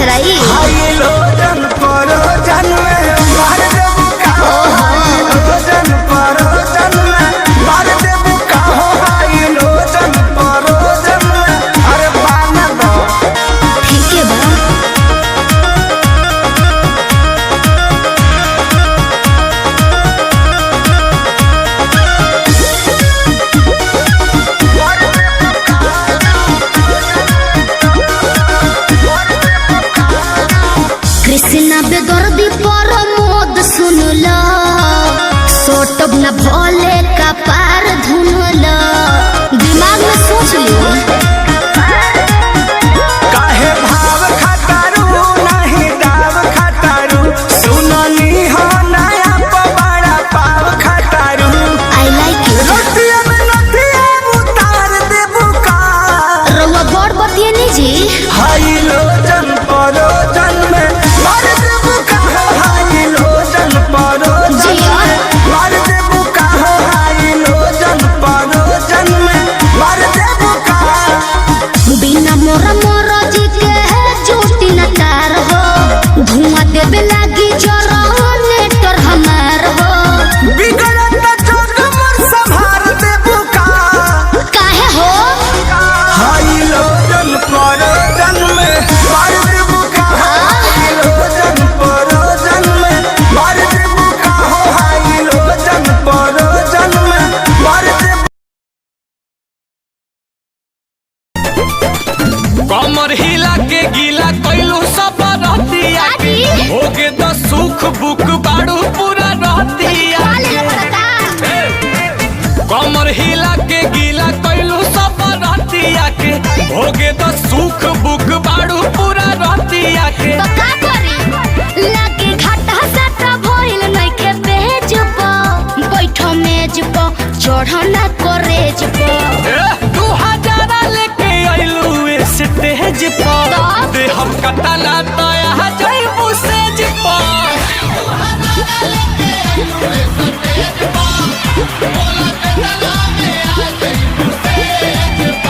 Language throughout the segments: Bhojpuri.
चलाई कृष्णा बेदर्दी पर मोद सुन लो सोटब न भोले का पार धुन लो दिमाग में सोच लो काहे भाव खटारू नहीं दाव खटारू सुनली हो नया पवाड़ा पाव खटारू आई लाइक यू रोटिया में नथिया उतार दे बुका रउआ बड़ बतिए नहीं जी हाई लो जन परो जन में मार दे बुका हाई लो जन परो जन में मार दे बुका हाई लो जन परो जन में मार दे बुका बिना मोरा मोरा जी के है चोटी न तार हो धुआं देवे लागी जरा नेटर हमार हो बिगड़त जग मोर संभार दे बुका काहे हो हाई लो जन परो जन में मार दे बुका हाई लो जन परो जन में मार दे बुका हाई लो जन परो जन में मार दे कमर हिला के गीला कइलू सब रहतिया होगे तो सुख बुक बाड़ू पूरा रहतिया कमर हिला के गीला कइलू सब रहतिया के होगे तो सुख बुक बाड़ू पूरा रहतिया के तो का करी लागे घाटा साटा भइल नइखे पेज प बैठो मेज प चढ़ना करेज प 2000 लेके आइलू स्टेज पर दे हम कटाला तया जइबू सेज पर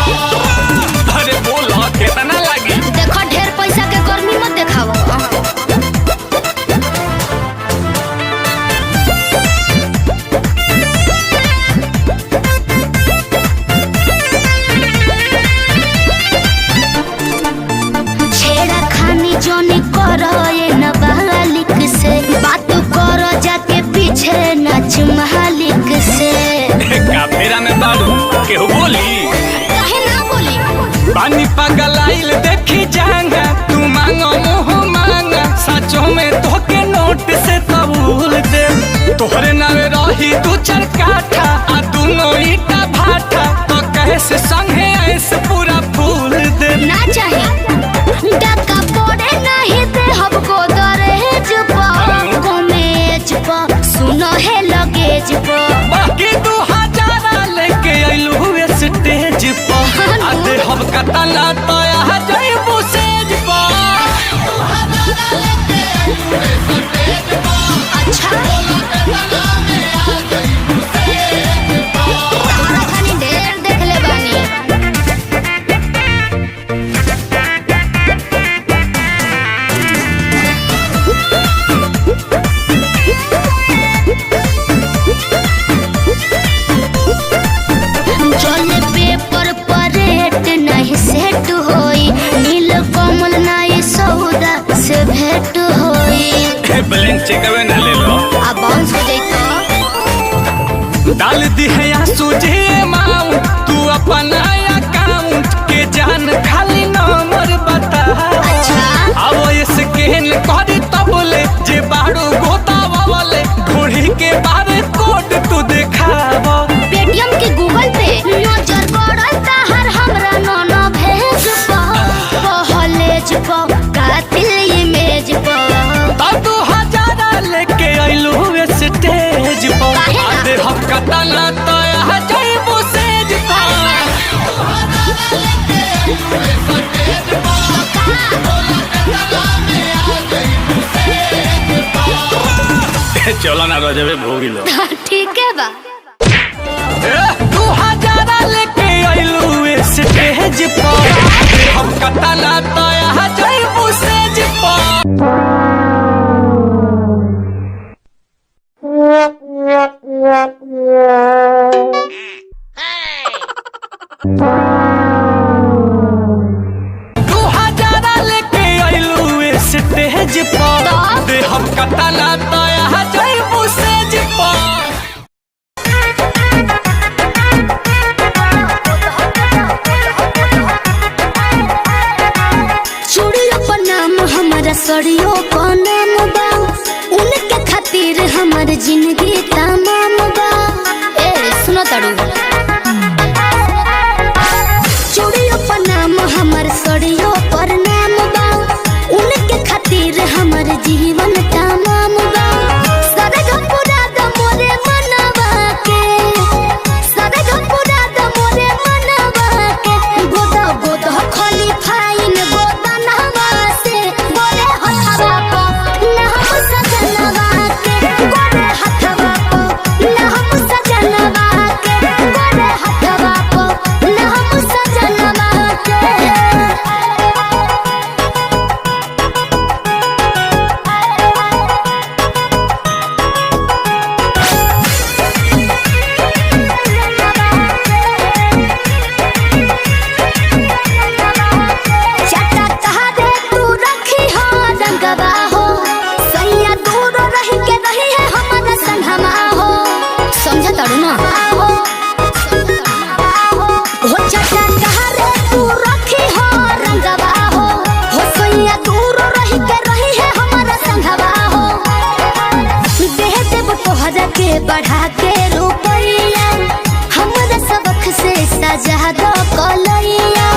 अरे बोला कितना लगी देखो ढेर पैसा के गर्मी मत देखाओ छेड़ा खानी जोनी करो ये नाबालिग से बात करो जाके पीछे नाच मालिक से काफेरा में बाड़ू केहू बोली काहे ना बोली पानी पगलाइल देखी जांगा तू मांगो मुँह मांगा सचो में तोके नोट से कबूल दे तोहरे नावे रही तू चरकाठा आ दोनों ईटा भाटा तो कैसे संगे ऐसे पूरा फूल दे ना चाहे डका पड़े नहीं दे हमको दरहेज पर कमेज पर सुनो है लगेज पर बाकी 2000 लेके आइलू स्टेज पर आ दे हम कटाला तया जइबू सेज पर अच्छा तारा खानी ढेर देख ले बानी चले पेपर पर रेट नहीं सेट होई नील कमल नहीं सौदा से भेंट होई ब्लैंक चेकवे ना ले लो आ बाउंस हो जाई तो डाल दी है या सूझे माऊ तू अपना अकाउंट के जान खाली नंबर बता अच्छा अब ये स्कैन कर तबले जे बाड़ू गोता वाले ढोढ़ी के बारे कोड तू दिखावा पेटीएम के गूगल पे नजर पड़ल ताहर हमरा नोनो भेज पहलेज कातिल इमेज तब 2000 लेके आइलू स्टेज पर आ दे हम कटाला तया जइबू सेज पर चलो ना रजबे भोगी लो ठीक है बा 2000 लेके आइलू स्टेज पर हम कटाला तया जइबू सेज स्टेज पर दे हम कतना तया जइबू सेज पर। चूड़ियों पर नाम हमारा सड़ियों पर नाम बा उनके खातिर हमार जिंदगी तमाम बा। ए सुनो तड़ू चूड़ियों पर नाम हमार सड़ियों पर नाम बा उनके खातिर हमार जीवन तमाम बा। सरग पूरा द मोरे मनवा के सरग पूरा द मोरे मनवा के गोदा गोदा खाली फाइन गोदा नहवा से बोले हथवा को ना हम सजनवा के गोरे हथवा को ना हम सजनवा के गोरे हथवा को ना हम सजनवा के। चटा तहरे तू रखी हो रंगवा हो सैया दूर रही के रही है हमारा संगमा हो समझ तड़ू ना हो चटा तहरे तू रखी हो रंगवा हो सैया दूर रही के रही है हमारा संगवा हो। देह देव तोहरा के बढ़ा के रुपैया हमारा सबक से सजा दो कलैया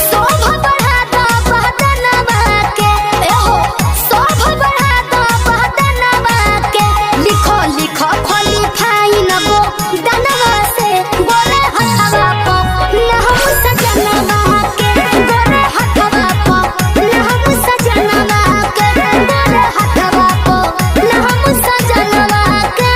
शोभा बढ़ा दो बहदनवा के एहो शोभा बढ़ा दो बहदनवा के लिखो लिखो खोली फाइन गो दनवा से बोले हथवा को ना हम सजनवा के बोले हथवा को ना हम सजनवा के बोले हथवा को ना हम सजनवा के।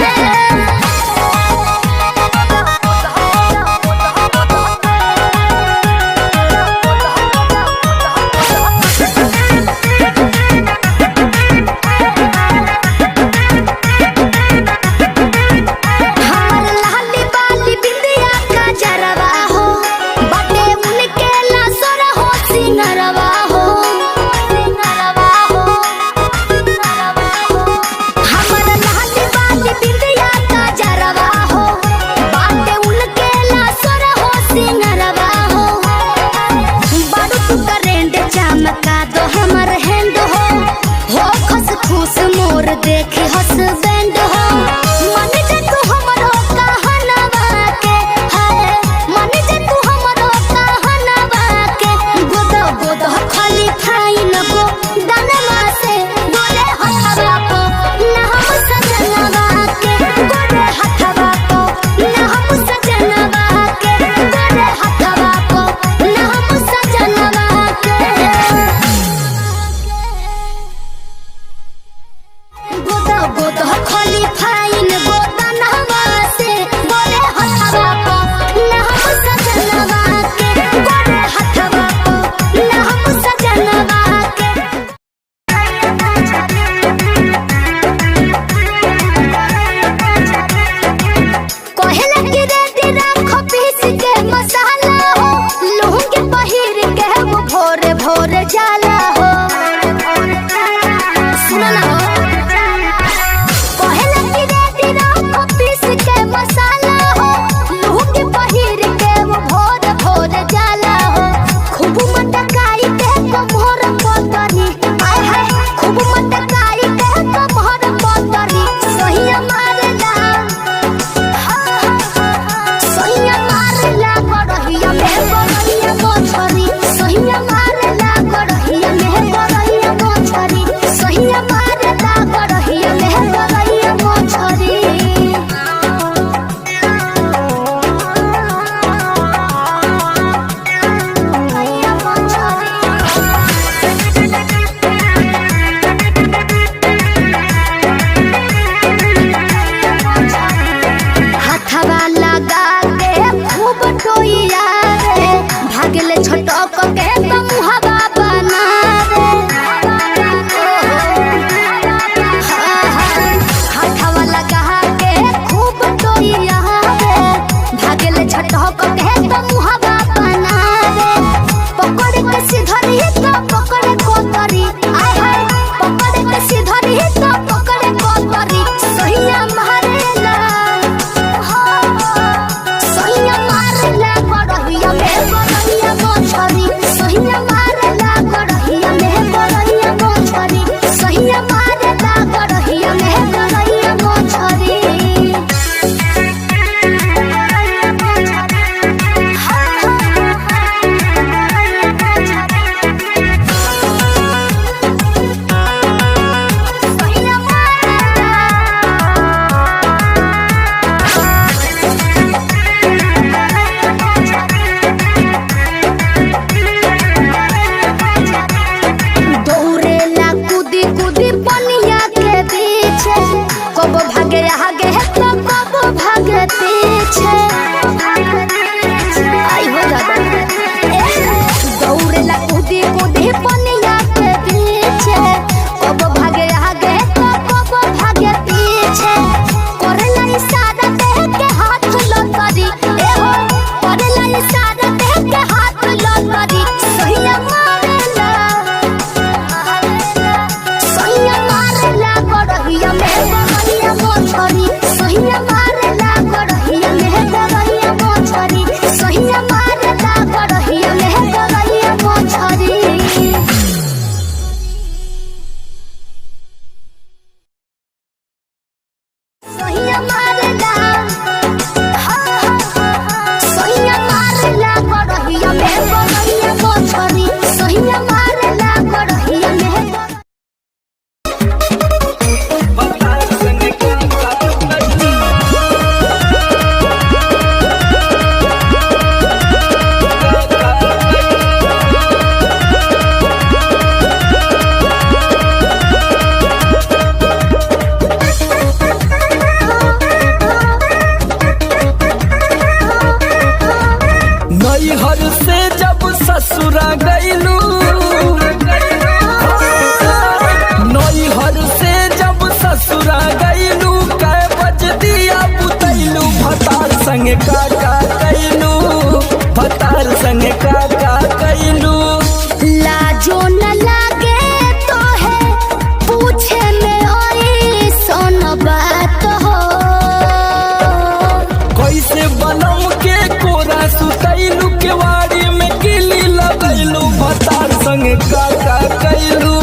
कैलू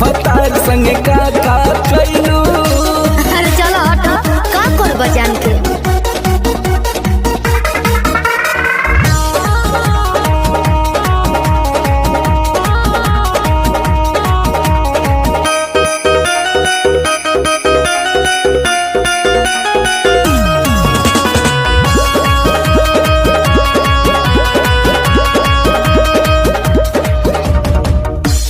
भतार संगे का कैलू। अरे चलो हटो, का करब जान के।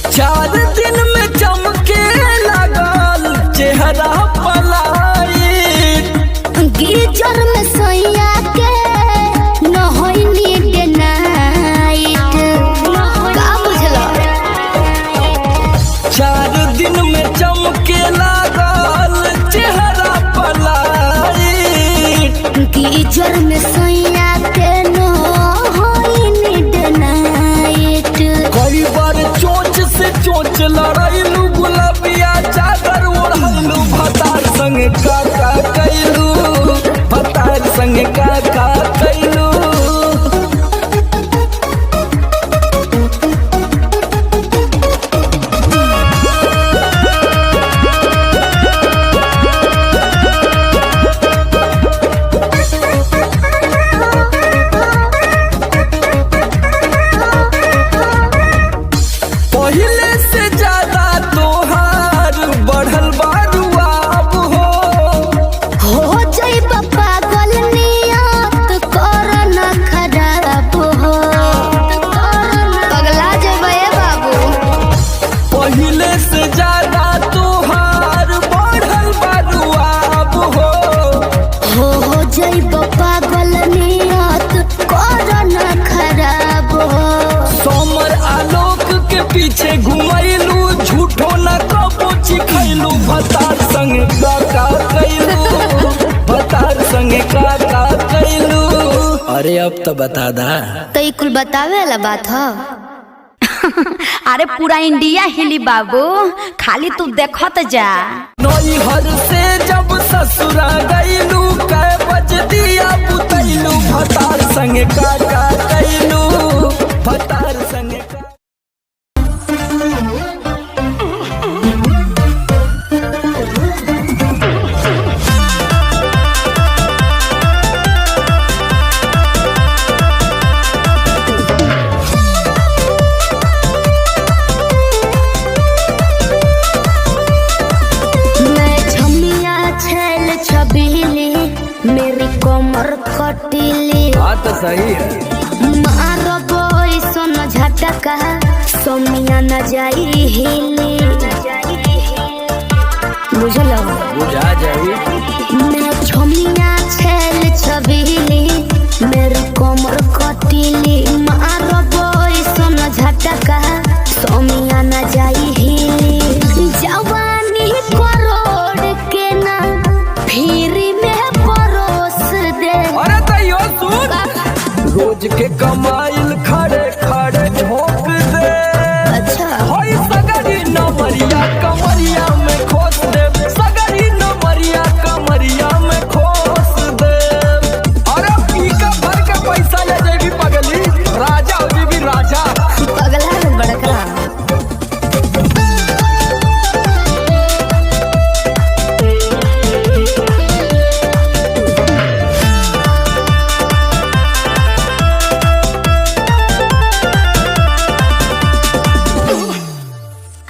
चार दिन में चमके लगल चेहरा पलायिट, गीजर में सैया के नहैनी डे नाइट। का बुझलो? चार दिन में चमके लगल चेहरा पलायिट, गीजर में सैया के नहैनी डे नाइट। कई बार चोंच से चोंच लड़ाइलू, गुलाबिया चादर ओढ़लू भतार संगे का कैलू, भतार संगे का कैलू। पहिले से ज्यादा तोहार बढ़ल बारुआब हो जाइब पागल नियत कर न खराब हो। पगला जाइब ए बाबू। पहिले से ज्यादा तोहार बढ़ल बारुआब हो जाइब पागल नियत कर न खराब हो। सोमर आलोक के पीछे घुमैलू, झूठो न कबो चिखैलू भतार संगे का कैलू, भतार संगे का कैलू। अरे अब तो बता दा। तो ई कुल बतावे वाला बात ह। अरे पूरा इंडिया हिली बाबू, खाली तू देखत जा। नैहर से जब ससुरा गईलू, कै बज दिया बुतैलू भतार संगे का कैलू, भतार संगे का। मैं छमिया छैल छबीली, मेरी कमर कटीली। बात तो सही है। मारो बोई सोन झटका, सोमिया न जाई हिली। बुझलो? बुझा जाई। मैं छमिया छैल छबीली, मेरी कमर कटीली। मारो बोई सोन झटका, सोमिया न जाई हिली। जवानी करोड़ के ना फिरी में परोस दे। अरे तैयो सुन, रोज के कमाइल खड़े खड़े झोंक दे। अच्छा होई सगरी नमरिया कमरिया में खोस दे, सगरी नमरिया कमरिया में खोस दे। अरे पी का भर के पैसा ले जेबी पगली, राजा हो जेबी राजा। पगला है बड़का।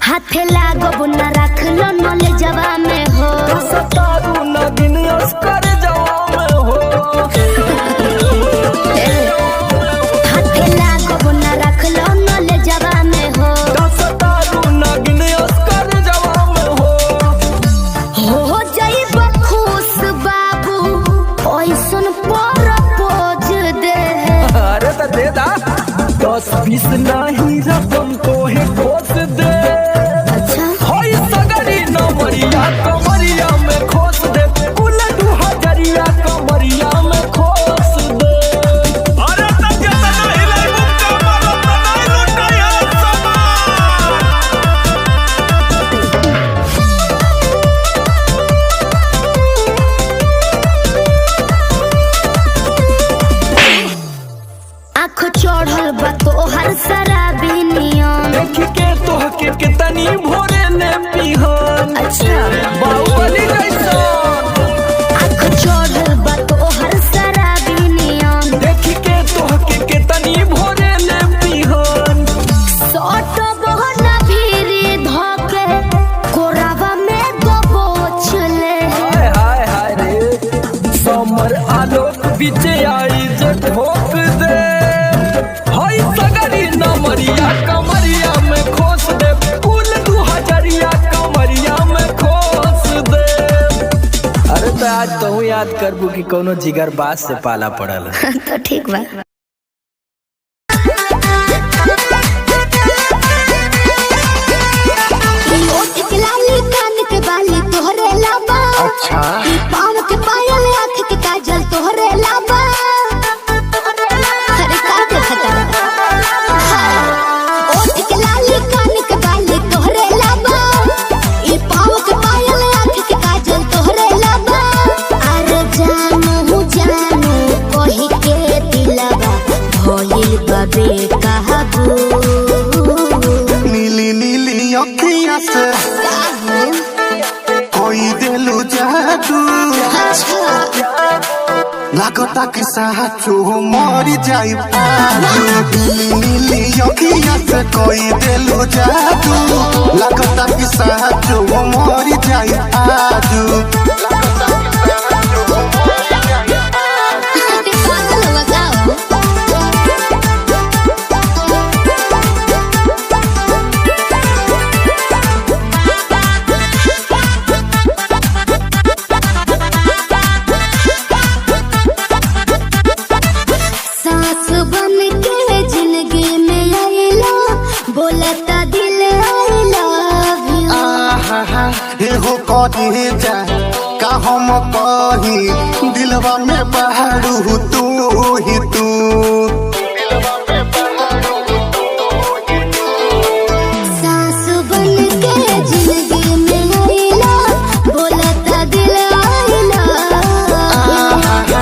हाथे लागो न रख लो नले जवा में हो। सतारू नगिन अस्कर जवा में हो। हाथे लागो न रख लो नले जवा में हो। सतारू नगिन अस्कर जवा में हो। हो जाइब खुश बाबू, ओइसन पर पोज दे। अरे तो दे दा, 10-20 नहीं रकम तो है खोस दे। अच्छा होई सगरी नमरिया कमरिया में खोस दे, कुल 2000 कमरिया में खोस दे। अरे तब जब नहीं लगू कमर तो नहीं लुटाया आँख चढ़ल बा तोहर सरा भोरे ने पिहन। अच्छा बाहुबली जैसन आँख चढ़ल बा तोहर शराबी नियम। देखी के तोहके केतनी भोरे ने पिहन। सट बहना भीरी धके कोरावा में दबोच ले। हाय हाय हाय रे समर आलोक बीचे आई जे ठोक दे। हाय सगरी नमरिया कमरिया में खोस दे। फूल 2000 कमरिया में खोस दे। अरे तो आज तो याद करबू कि कोनो जिगर बास से पाला पड़ल। तो ठीक बा। अच्छा पाँव के पायल आँख के काजल तोहरे लाबा। अरे का देखता ओठ के लाली कान के बाली तोहरे लाबा। ई पाँव के पायल आँख के काजल तोहरे लाबा। अरे जानू जानू कही के दिलवा भइल बा बेकाबू। नीली नीली अखियाँ से कोई दिलु जादू। लागता कि साचो मरी जाई आजू। नीली नीली अखियाँ से कोई दिलु जादू। लागता कि साचो मरी जाई आजू। सांस बन के जिंदगी में आइला बोलता दिल आई लव यू। आहा एहो कहे जा का हम कही दिलवा में बहारू तू ही तू। सांस बन के जिंदगी में आइला बोलता दिल आई लव यू।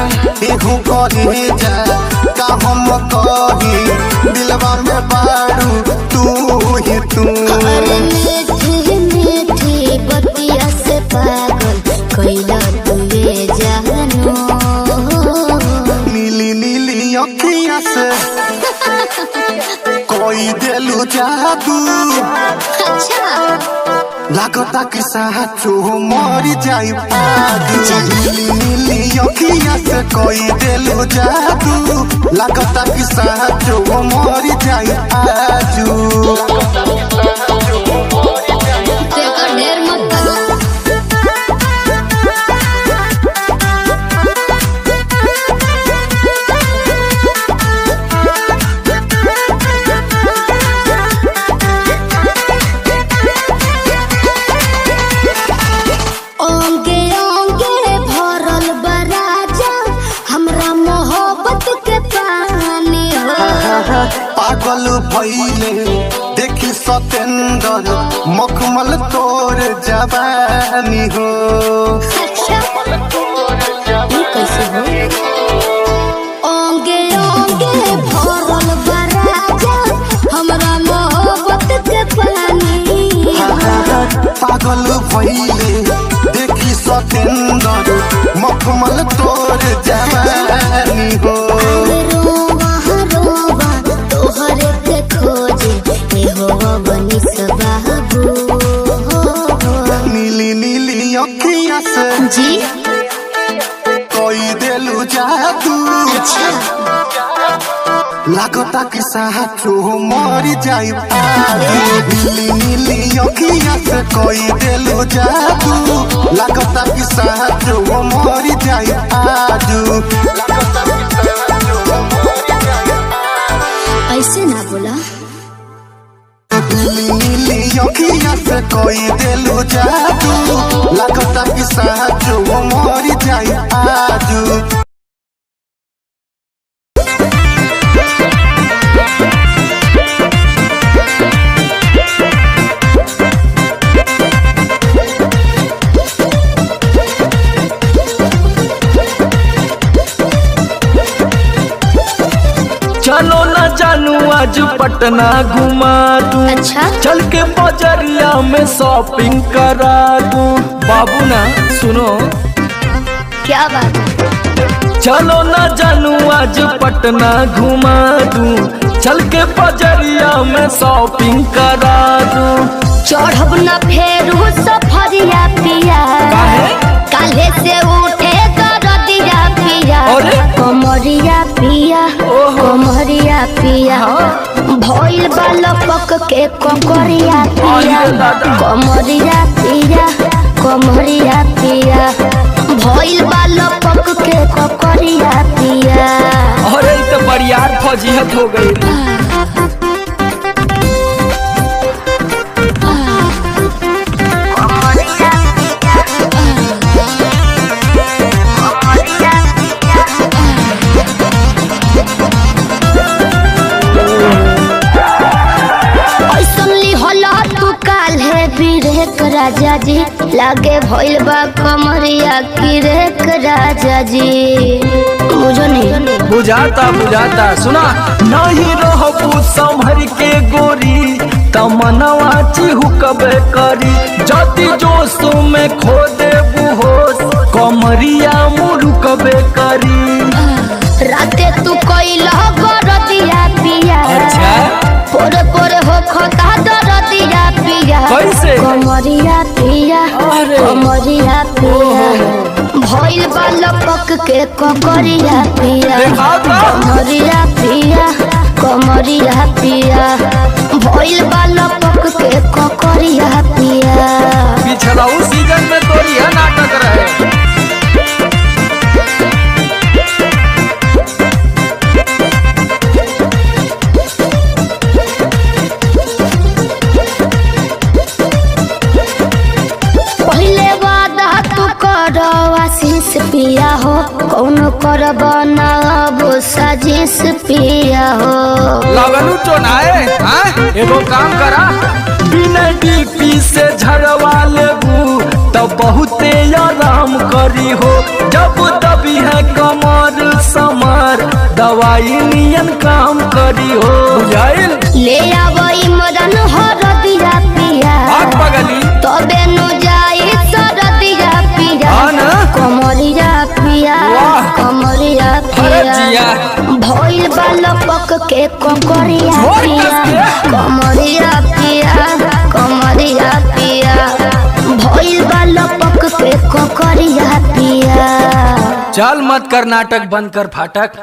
एहो कहे जा का हम कही दिलवा में बहारू तू ही तू। अरे मीठी मीठी बतिया से पागल कैला तुए जानू। नीली नीली अखियाँ से कोई दिलु जादू। अच्छा लागता कि साचो मरी जाई आजू। नीली नीली अखियाँ से कोई दिलु जादू। लागता कि साचो मरी जाई आजू। देखो ढेर मत करो। ओंगे ओंगे भरल बराजा हमरा मोहब्बत के पानी हो। पागल भइले देखी सतेंदर मखमल तोर जवानी हो। अच्छा ये कैसे हो? ओंगे ओंगे भरल बराजा हमरा मोहब्बत के पानी हो। पागल भइले देखी सतेंदर मखमल तोर जवानी हो। रोवा रोवा तोहरे के खोजे ए हो बनी सबाबू। नीली नीली अखियाँ से जी कोई दिलु जादू। अच्छा लागता कि साचो मरी जाई आजू। नीली नीली अखियाँ से कोई दिलु जादू। लागता कि साचो मरी जाई आजू। ऐसे ना बोला। नीली नीली अखियाँ से कोई दिलु जादू। लागता कि साचो मरी जाई आजू। आज पटना घुमा दूं। अच्छा चल के बजरिया में शॉपिंग करा दूं। बाबू ना सुनो, क्या बात है? चलो ना जानू आज पटना घुमा दूं। चल के बजरिया में शॉपिंग करा दूं। चढ़ब न फेरू सफरिया पिया, काले से उठे दरदिया पिया, अरे? कमरिया पिया, कमरिया पिया, भइल बालपक के ककरिया पिया, कमरिया पिया, कमरिया पिया, भइल बालपक के ककरिया पिया। अरे तो बरियार फौजियत हो गई। राजा जी लागे भइल बा कमरिया की रेख राजा जी, बुझो नहीं? बुझाता बुझाता, सुना नहीं रहबू संभर के गोरी तमनवा चिहुकबे करी। जति जोश में खो देबू होश कमरिया मुरुकबे करी। राते तू कइला गरदिया पिया, अच्छा पोरे पोरे हो खता दरदिया पिया, कैसे? कमरिया पिया, कमरिया पिया, भइल बालपक के ककरिया पिया, कमरिया पिया, कमरिया पिया, भइल बालपक के ककरिया पिया। पिछला उस सीजन में तो यह नाटक रहे। आशीष पिया हो, कौन करब ना अब साजिश पिया हो। लगनू चोनाए एगो काम करा, बिना डीपी से झड़वा लेबू तब बहुते आराम करी हो। जब दबी है कमर समर दवाई नियन काम करी हो। बुझाइल? ले आवई मदन हरदिया पिया, पगली तबे नु जाई सरदिया पिया, कमरिया पिया, कमरिया पिया, भइल बालपक के ककरिया पिया, कमरिया पिया, कमरिया पिया, भइल बालपक के ककरिया पिया। चल मत कर नाटक, बंद कर फाटक।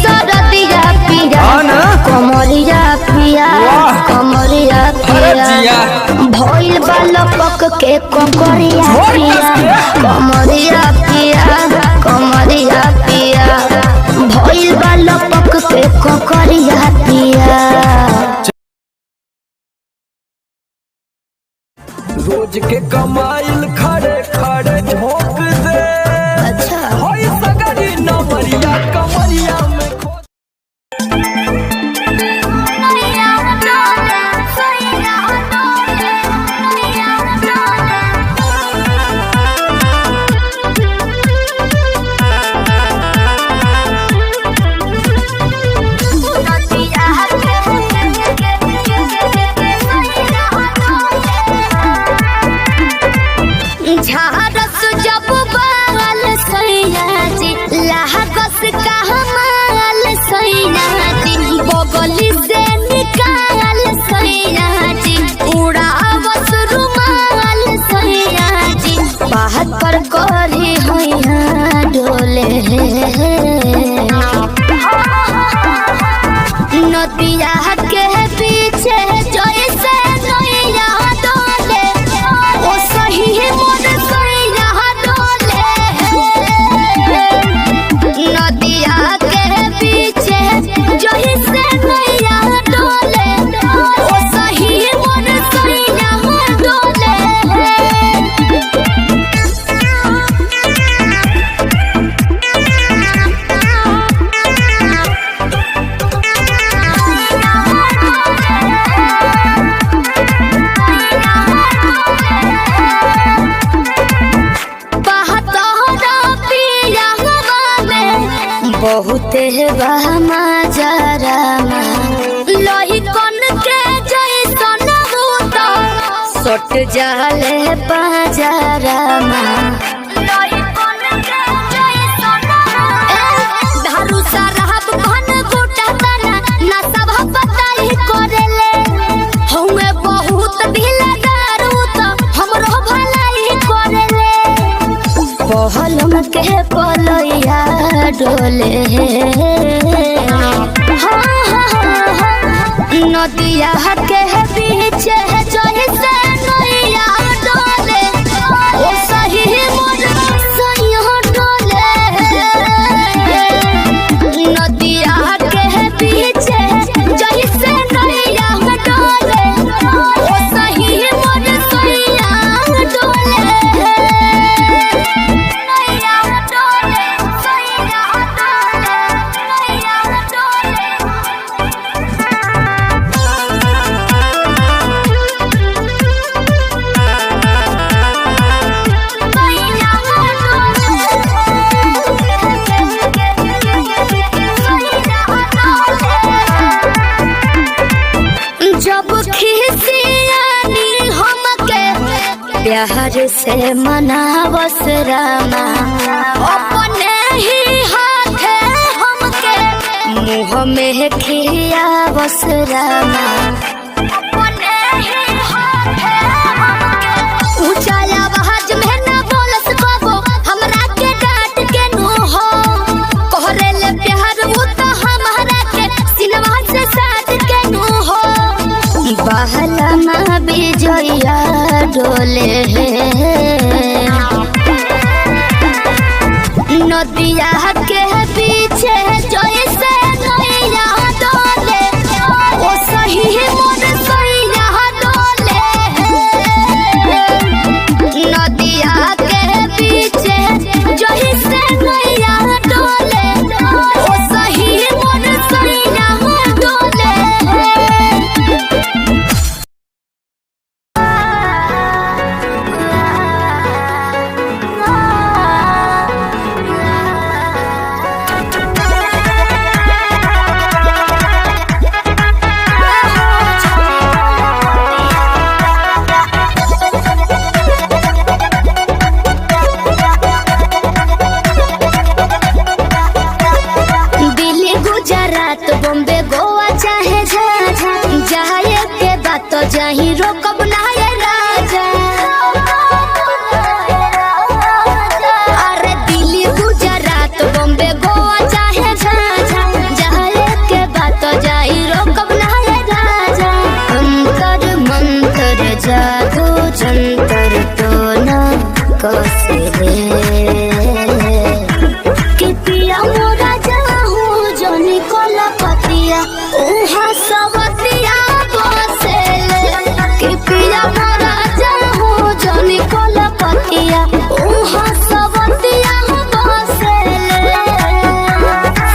सरदिया पिया, कमरिया पिया, कमरिया पिया, भइल बालपक के ककरिया पिया, कमरिया पिया, कमरिया पिया, भइल बालपक के ककरिया पिया। रोज के कमाइल खड़े खड़े झोंक दे। अच्छा होई सगरी नमरिया कमरिया में खो। झारस जब बाल सैया जी, लागस का हमाल सैया जी, बगली से निकाल सैया जी, उड़ावस रुमाल सैया जी, बात पर करी हैया डोले। नदिया के पीछे जैसे नैया डोले, ओ सही मोर सैया डोले। नदिया के पीछे जैसे नैया डोले, ओ सही मोर सैया डोले। ले बहमा जरामा लोही कन के जैसन होता सट जाले पाजरामा लोही कन के जैसन दारू शराब भन गोटा तना ना सब बताई करेले हमें बहुत ढीला दारू तो हमरो भलाई करेले पहलम के पलैया डोले नदिया के बीच जैसे नैया डोले ओ सही मोर सैया डोले नदिया के बीच जैसे नैया डोले ओ सही मोर सैया डोले जब खिसियानी हमके प्यार से मनावस रामा अपने ही हाथे हमके मुँह में खियावस रामा अपने ही हाथे हमके ऊंचा आवाज में ना बोलस कबो हमरा के डांट के नु हो कहरेले प्यार वो तो हमारा के सिनवा से साथ के नु हो बहलमा बिजया डोले नदिया के पीछे जैसे नैया डोले ओ सही मोर सैया डोले नदिया के पीछे जैसे नैया डोले ओ सही मोर सैया डोले दिल्ली गुजरात बॉम्बे गोवा चाहे जाए के बात तो जाही रोकब ना ये राजा अरे दिल्ली गुजरात बॉम्बे गोवा चाहे जाए के बात तो जाही रोकब ना ये राजा अंतर मंतर जादू जंतर तो ना कसे कि पिया मोरा जाहू जोनी कोला पतिया उहा सवतिया बसेले कि पिया मोरा जाहू जोनी कोला पतिया उहा सवतिया बसेले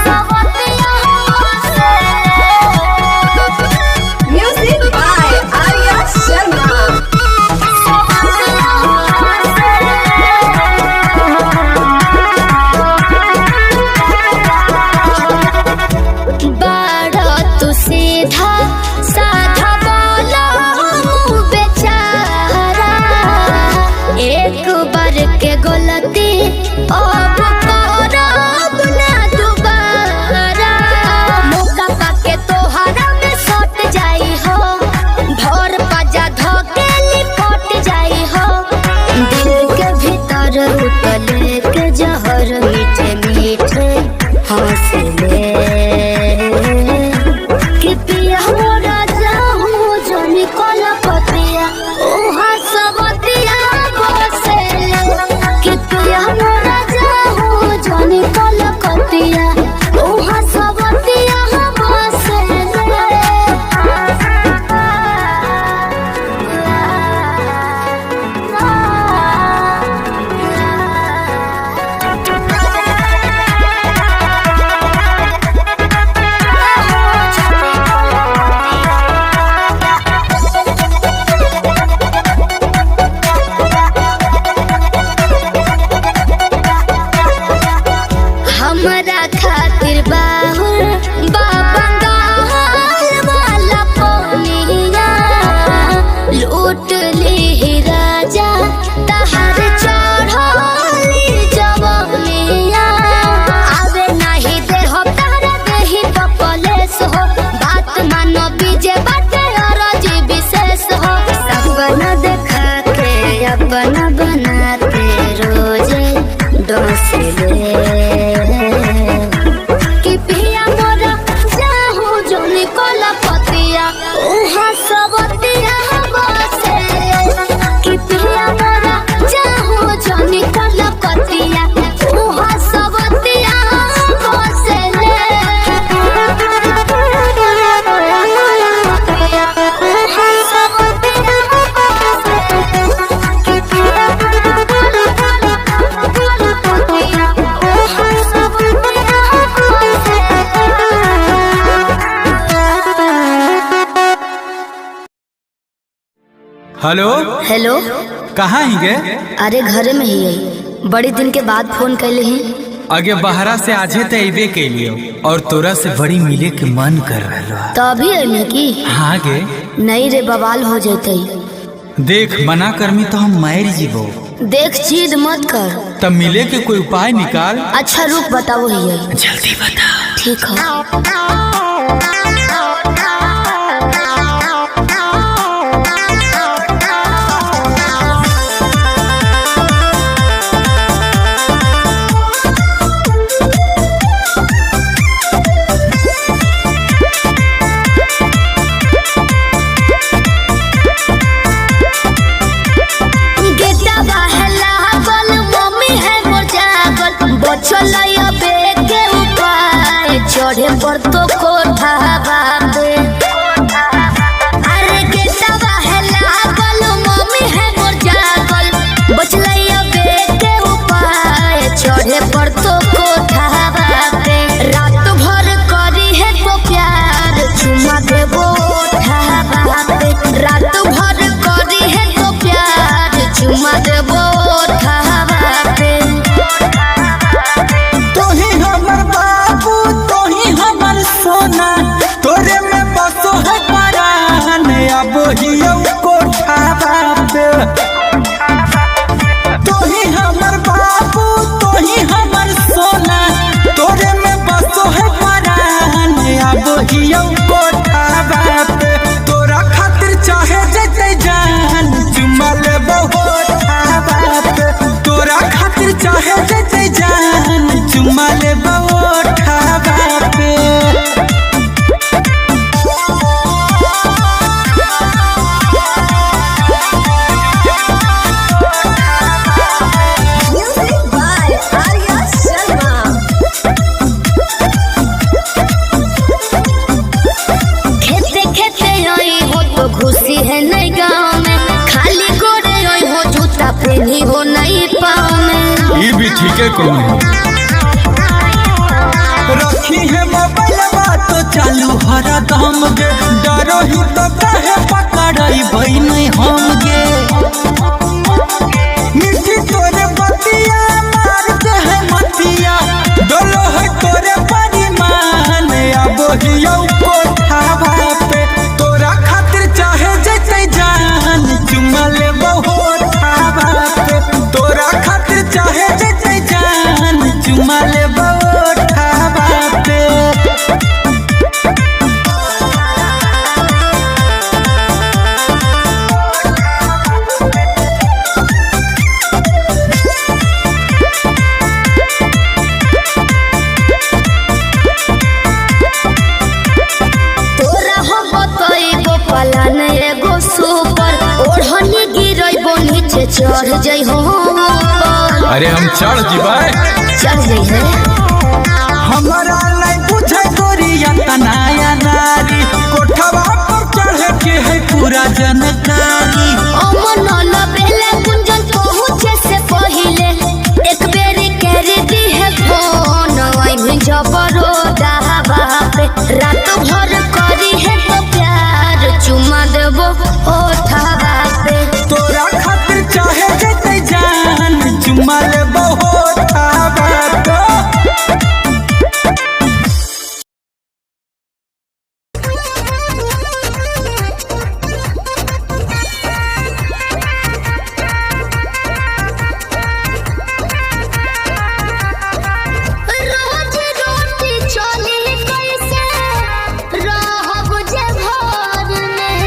सवतिया बसेले म्यूजिक बाय आर्या शर्मा सवतिया बसेले हेलो हेलो। कहाँ ही गे? अरे घरे में ही है, बड़ी दिन के बाद फोन कैले हैं। आगे बहरा से आजे तो अबे कैलियो और तोरा से बड़ी मिले के मन कर रहा। तो अभी है की? हाँ गे। नहीं रे, बवाल हो जाते। देख मना करमी तो हम मार जीवो। देख जिद मत कर। तब मिले के कोई उपाय निकाल। अच्छा रुक बताओ ही है। जल्दी बता। ठीक है। चढ़े पर तो कोठावा पे, अरे गेटवा है लागल, मम्मी है मोर जागल, बचलैया बेटे उपाय चढ़े पर तो कोठावा पे। रात भर करी है तो प्यार चुमा देबो ओठावा पे, रात भर करी है तो प्यार चुमा देबो ओठावा पे। तोरे में बसो है परान अब हियो कोठावा पे। तोही हमर बाबू तोही हमर सोना, तोरे में बसो है परान अब हियो कोठावा पे। तोरा खातिर चाहे जते जान चुमा लेबो ओठावा पे। तोरा खातिर चाहे जते जान चुमा लेबो ओठावा पे। खुशी है नहीं गाँव में, खाली गोरे रोई हो जूता पहनी हो नहीं पाँव में। ये भी ठीक है कौन रखी है मोबाइल बात तो चालू हरा दम गे, डरो ही तो कहे पकड़ाई भाई नहीं हम गे। मिठी तोरे बतिया मारते है मतिया, डोलो है तोरे परिमान अब हियो कोठावा पे। तोरा खातिर चाहे जते जान चुमा लेबो ओठावा पे। तोरा खातिर चाहे जते जान चुमा लेबो ओठावा पे। पलान एगो सुपर ओढ़नी गिरैबो नीचे चढ़ जाइ हो। अरे हम चढ़ जीवाए। चढ़ जाइ है। हमरा नहीं बुझे गोरिया तनाया नारी, कोठवा पर चढ़े के है पूरा जानकारी। अमन लबेले कुंजन पहुँचे से पहिले एक बेरी कर दी है फोन, वही जबरो दावा पे। रात भर करी है तो प्यार चुमा देबो ओठावा पे। तोरा खातिर चाहे जते जान चुमा लेबो ओठावा पे। रोज रोटी चली कैसे रहब जे घर में,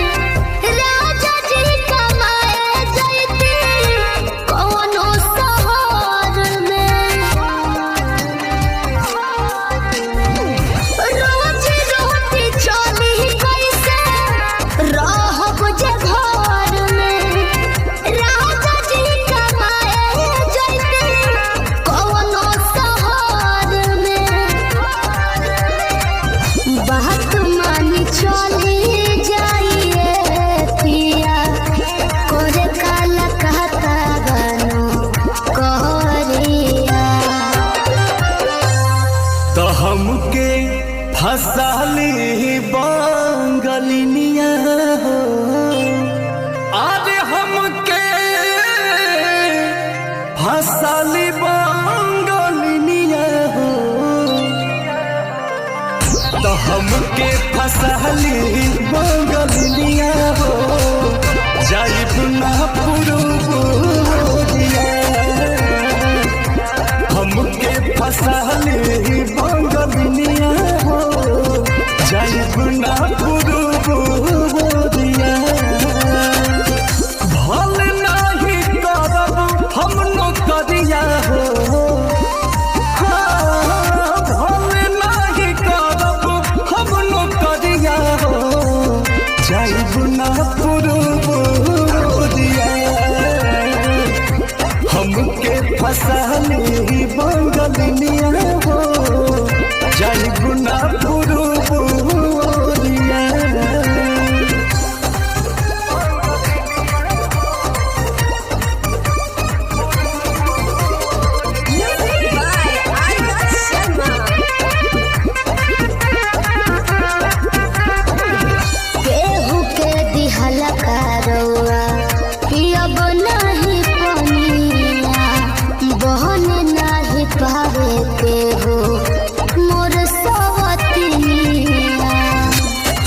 गुना पुरुबुरिया हमके फसाली बंगलिया हो जाई गुना पुरुबुरिया।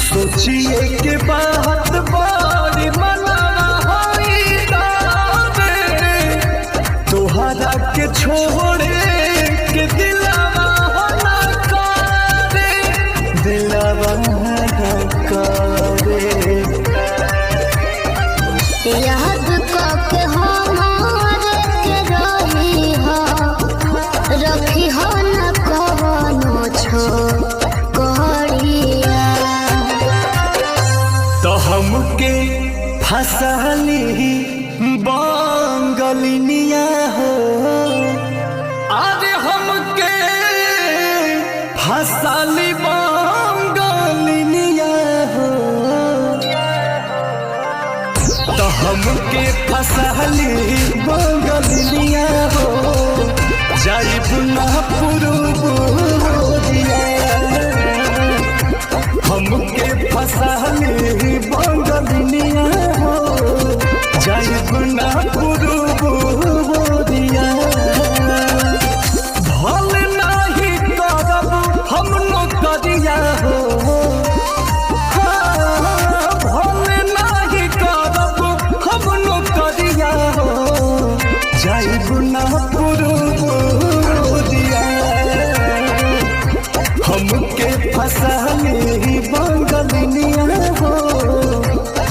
सोचिए के बात बड़ी मनाना होई दावे तोहरा के छोड़े के दिलावा होना करे दिलावा होना करे याद करके हमारे के रही हो रखी हो न कवनो छोकरिया। तो हमके फसाली बंगलिनिया हो अरे हमके फसाली बंगलिनिया हो तो हमके फसाली बंगलिनिया हो जाई बुना पुरुबुरिया हमके फसाली बंगलिया हो जाई गुना पुरुबुरिया। भल नाही करब हम नौकरिया हो भल नाही करब हम नौकरिया हो जाई गुना पुरुबुरिया हमके फसाली बंगलिया हो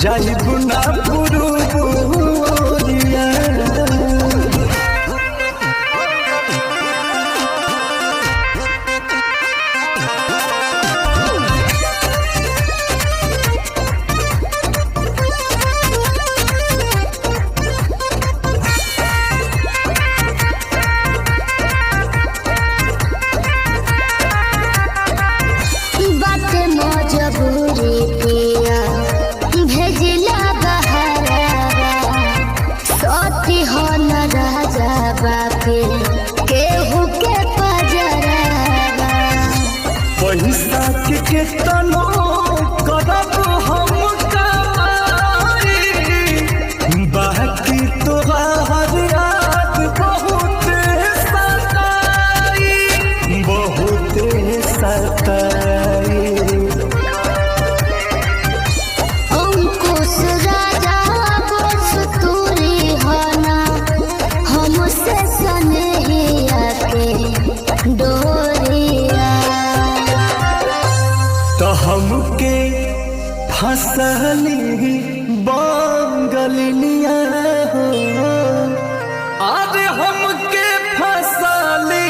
जाई गुना पुरुबुरिया। बात मजबूरी पिया भेजिला बहरावा सती हो न राजा बापे केहू के पजरावा। पैसा के केतनो करब हम कमाई बाकी तोहार याद बहुत सताई बहुत सताई। अंकुश राजा बस तूरी होना हमसे सनहिया के डोरिया। तो हमके फसली बंगलिया हो अरे हमके फसली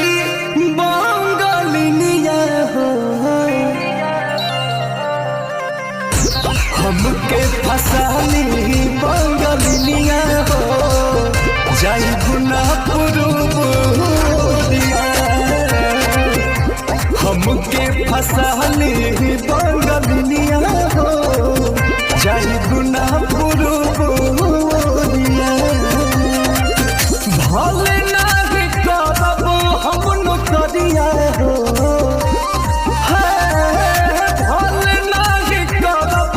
बंगलिया हो हमके फसली बंगलिया हो जाई गुना पुरुबुरिया हमके फसली बंगलिया हो जाई गुना पुरुबुरिया। भल नाही करब हम नौकरिया हो भल नाही करब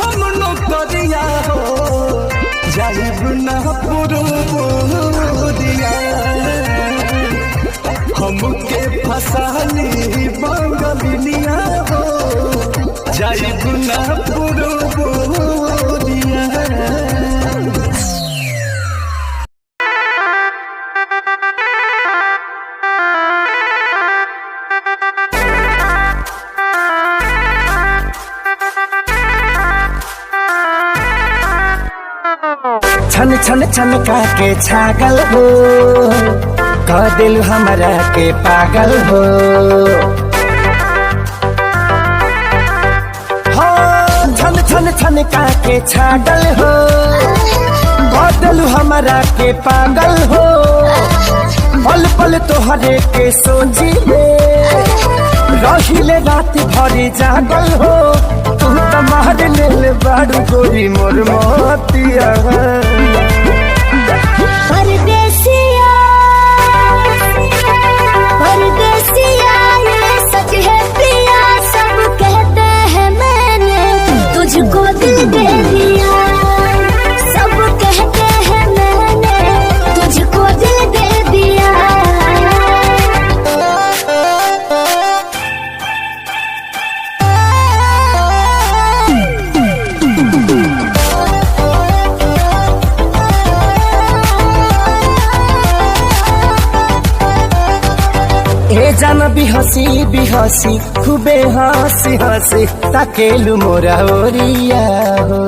हम नौकरिया हो जाई गुना पुरुबुरिया हमके फसाली बंगलिया हो जाई गुना पुरुबुरिया। छन छन छनका के छागल हो कह दिल हमरा के पागल हो छन छन छन के छागल हो बदलू हमारा के पागल हो पल पल तोहरे के सोची रहिले रात भरी जागल हो तू तो मार ले बाड़ू गोरी मोर मोतिया परदेसिया परदेसिया ये सच है प्रिया सब कहते हैं मैंने तुझको दिल दे दिया सब कहते हैं मैंने तुझको दिल दे दिया ए जान बिहसी खूबे हंसी हंसी ताकेलु मोरा ओरिया हो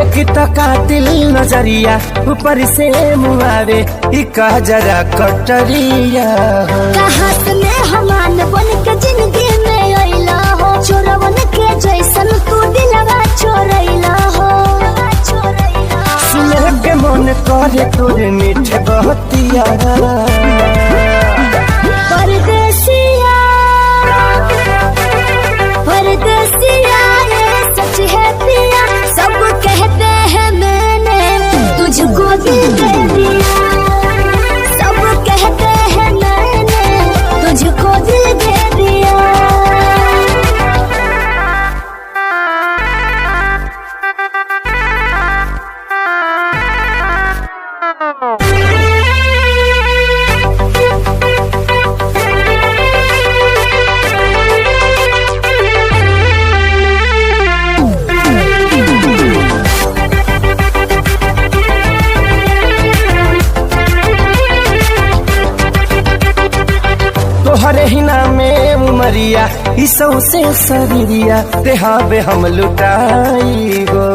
एक तो कातिल नजरिया ऊपर से मुआरे इका जरा कटरिया हो कहाँ से मैं हमान बन के जिंदगी में अइला हो चोरवन के जैसन तू दिलवा चोरैला हो सुने के मन करे तोरे मीठे बहतिया परदेसिया परदेसिया ये सच है पिया सब कहते हैं मैंने तुझको दिल दे दिया सब कहते हैं मैंने तुझको दिल दे दिया तोहरे ही नामे उमरिया इसौ से शरीरिया देहाबे हम लुटाई गो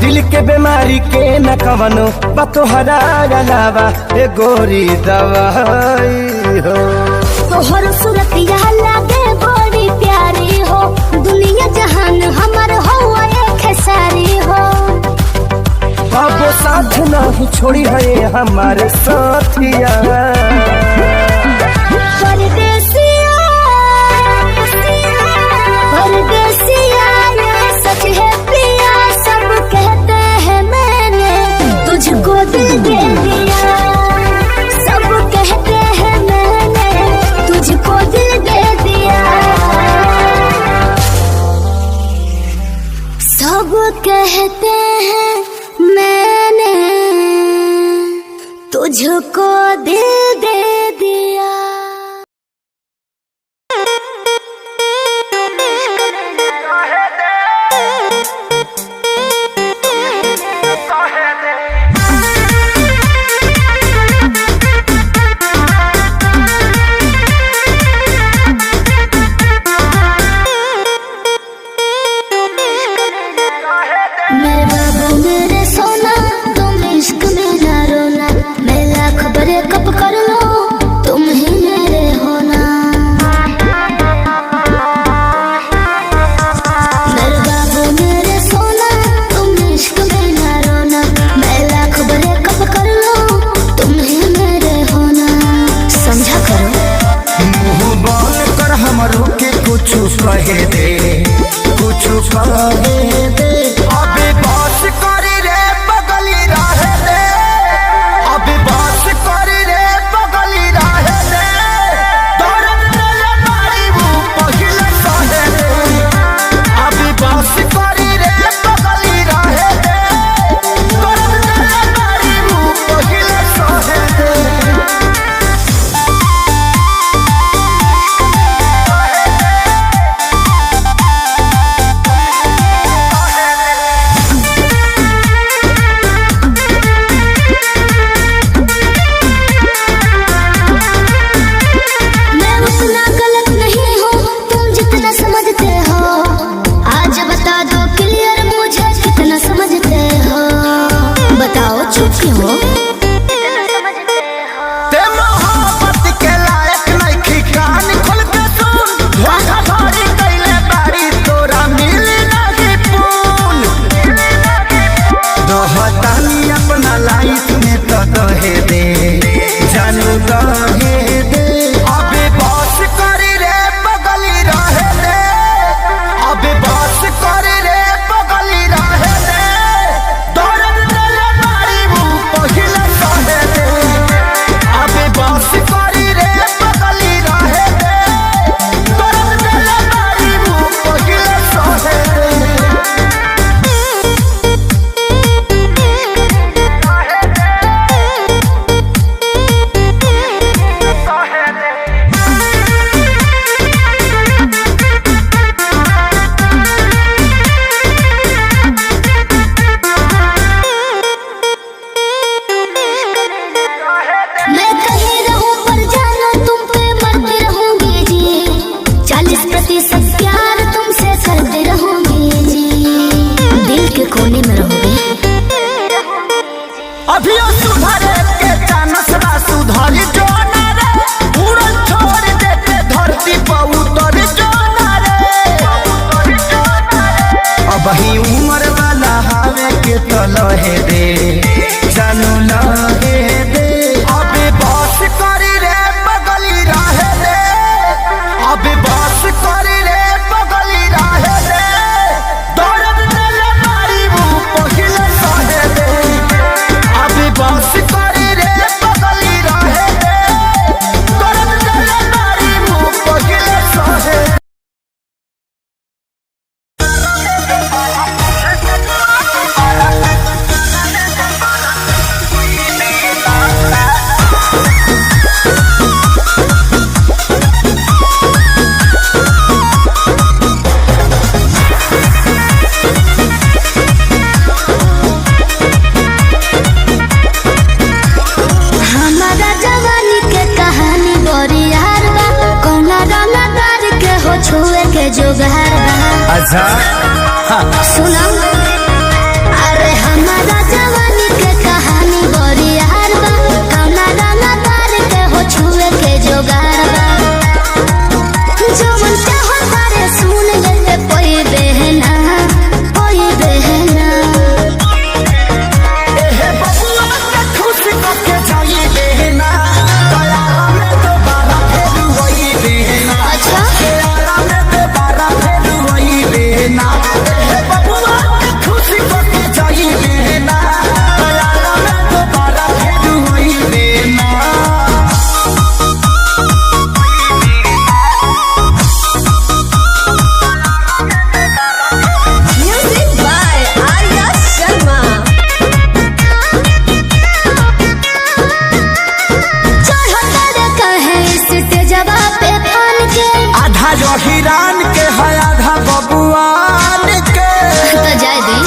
दिल के बीमारी के न कवनो बतोहरा अलावा ए गोरी दवाई हो तोहर सूरतिया लागे बड़ी प्यारी हो दुनिया जहान हमर हो एक सारी हो अब साथ नहीं छोड़ी है हमारे साथिया परदेसिया परदेसिया ये सच है प्रिया सब कहते हैं मैंने तुझको दिल दे दिया सब कहते हैं मैंने तुझको दिल दे दिया सब कहते हैं मैंने तुझको दिल दे दिया मेरे बाबू मेरे सोना तुम इश्क में ना रोना मैं लाख बड़े कप कर लो तुम ही मेरे होना मेरे बाबू मेरे सोना तुम इश्क में ना रोना मैं लाख बड़े कप कर लो तुम ही मेरे होना समझा करो मुँह बोल कर हमरो के कुछ कहे दे कुछ कहे दे अबे बात करी रे बगली रहे दे अबे बात करी रे बगली रहे दे दर्द ले मारी वो पहिले सहे दे अबे बात करी रे बगली रहे दे दर्द ले मारी वो पहिले सहे दे मैं उतना गलत नहीं हूँ तुम जितना समझते हो आज बता दो क्लियर मुझे कितना समझते हो बताओ चुप क्यों हो ते मोहब्बत के लायक नहीं कान खोल के सुन धोखा धड़ी कैले बारी तोरा मिली नहीं पून होली में रहोगे। अभी सुधरे के चानस बा सुधरी जो ना रे उड़न छोड़ देते धरती पर उतर जो ना रे अब ही उम्र वाला हवे के तलहे दे जानू लहे दे अबे बस करी रे बगली रहे दे अबे बस करी रे बगली रहे दे दर्द दिले मारी मुंह पहिले सहे दे अबे बस करी रे बगली रहे दे दर्द दिले मारी मुंह पहिले सहे दे। हमारा जवानी के कहानी बड़ी यार बा कौना रंगदार के हो छुए के जोगार बा। अच्छा सुनो अरे हमारा जवानी के कहानी बड़ी यार बा कौना रंगदार के हो छुए के जोगार बा। जवन चाहो तारे सुन लेते कोई बहना कोई बहना। एहे बबुआ के खुश करके जाई देना दयारा में दोबारा फिर वही देना अच्छा दयारा में दोबारा फिर वही देना एहे बबुआ के खुश करके जाई देना दयारा में दोबारा फिर वही देना। Music by Arya Sharma. चढ़तर कहे स्टेजवा पे फान के आधा जो हिरान के है आधा बबुआन के तो जाय दी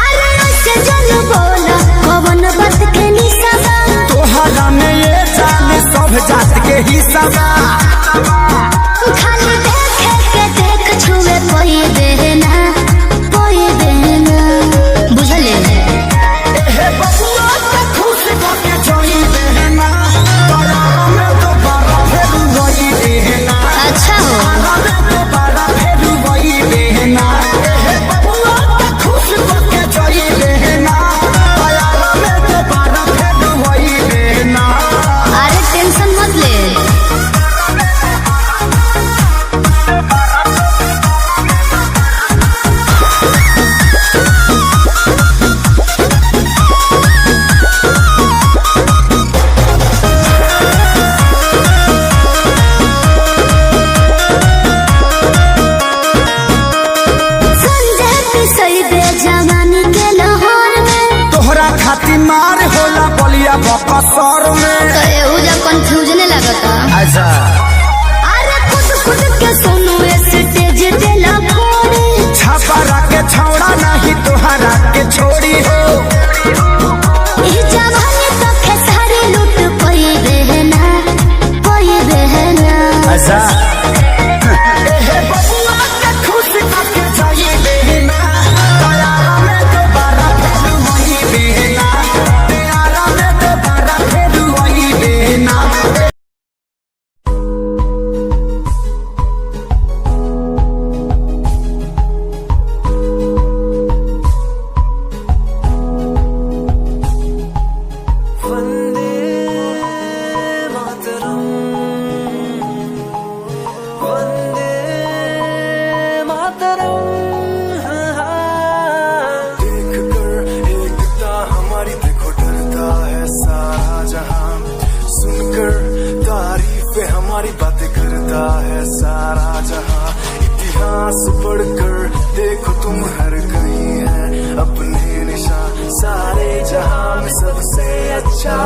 अरे ऐसे जन बोला कवन बात के निशाबा तोहरा में ये जान सब जात के हिस्सा बा। खाली देखे के देख छुए कोई देना बुझले। एहे बबुआ के खुश करके जाई देना दयारा में दोबारा फिर वही देना अच्छा हो दयारा में दोबारा फिर वही देना एहे बबुआ के खुश करके जाई देना दयारा में दोबारा फिर वही देना। अरे टेंशन मत ले। संजय पिसई दे जवानी के लाहौर में तोहरा खातिर मार होला बलिया बकसर में। तो एहू जा कंफ्यूजन लगता। अच्छा अरे खुद के सुनो स्टेज देला फोड़ी छपरा के छौड़ा नहीं तोहरा के छोड़ी हो। ई जवानी तो खेसारी लूट कोई बहना अच्छा एहे बबुआ के खुश करके जाई देना दयारा में दोबारा फिर वही देना दयारा में दोबारा फिर वही देना। हमारी बातें करता है सारा जहां इतिहास पढ़कर देखो तुम हर कहीं है अपने निशान सारे जहां में सबसे अच्छा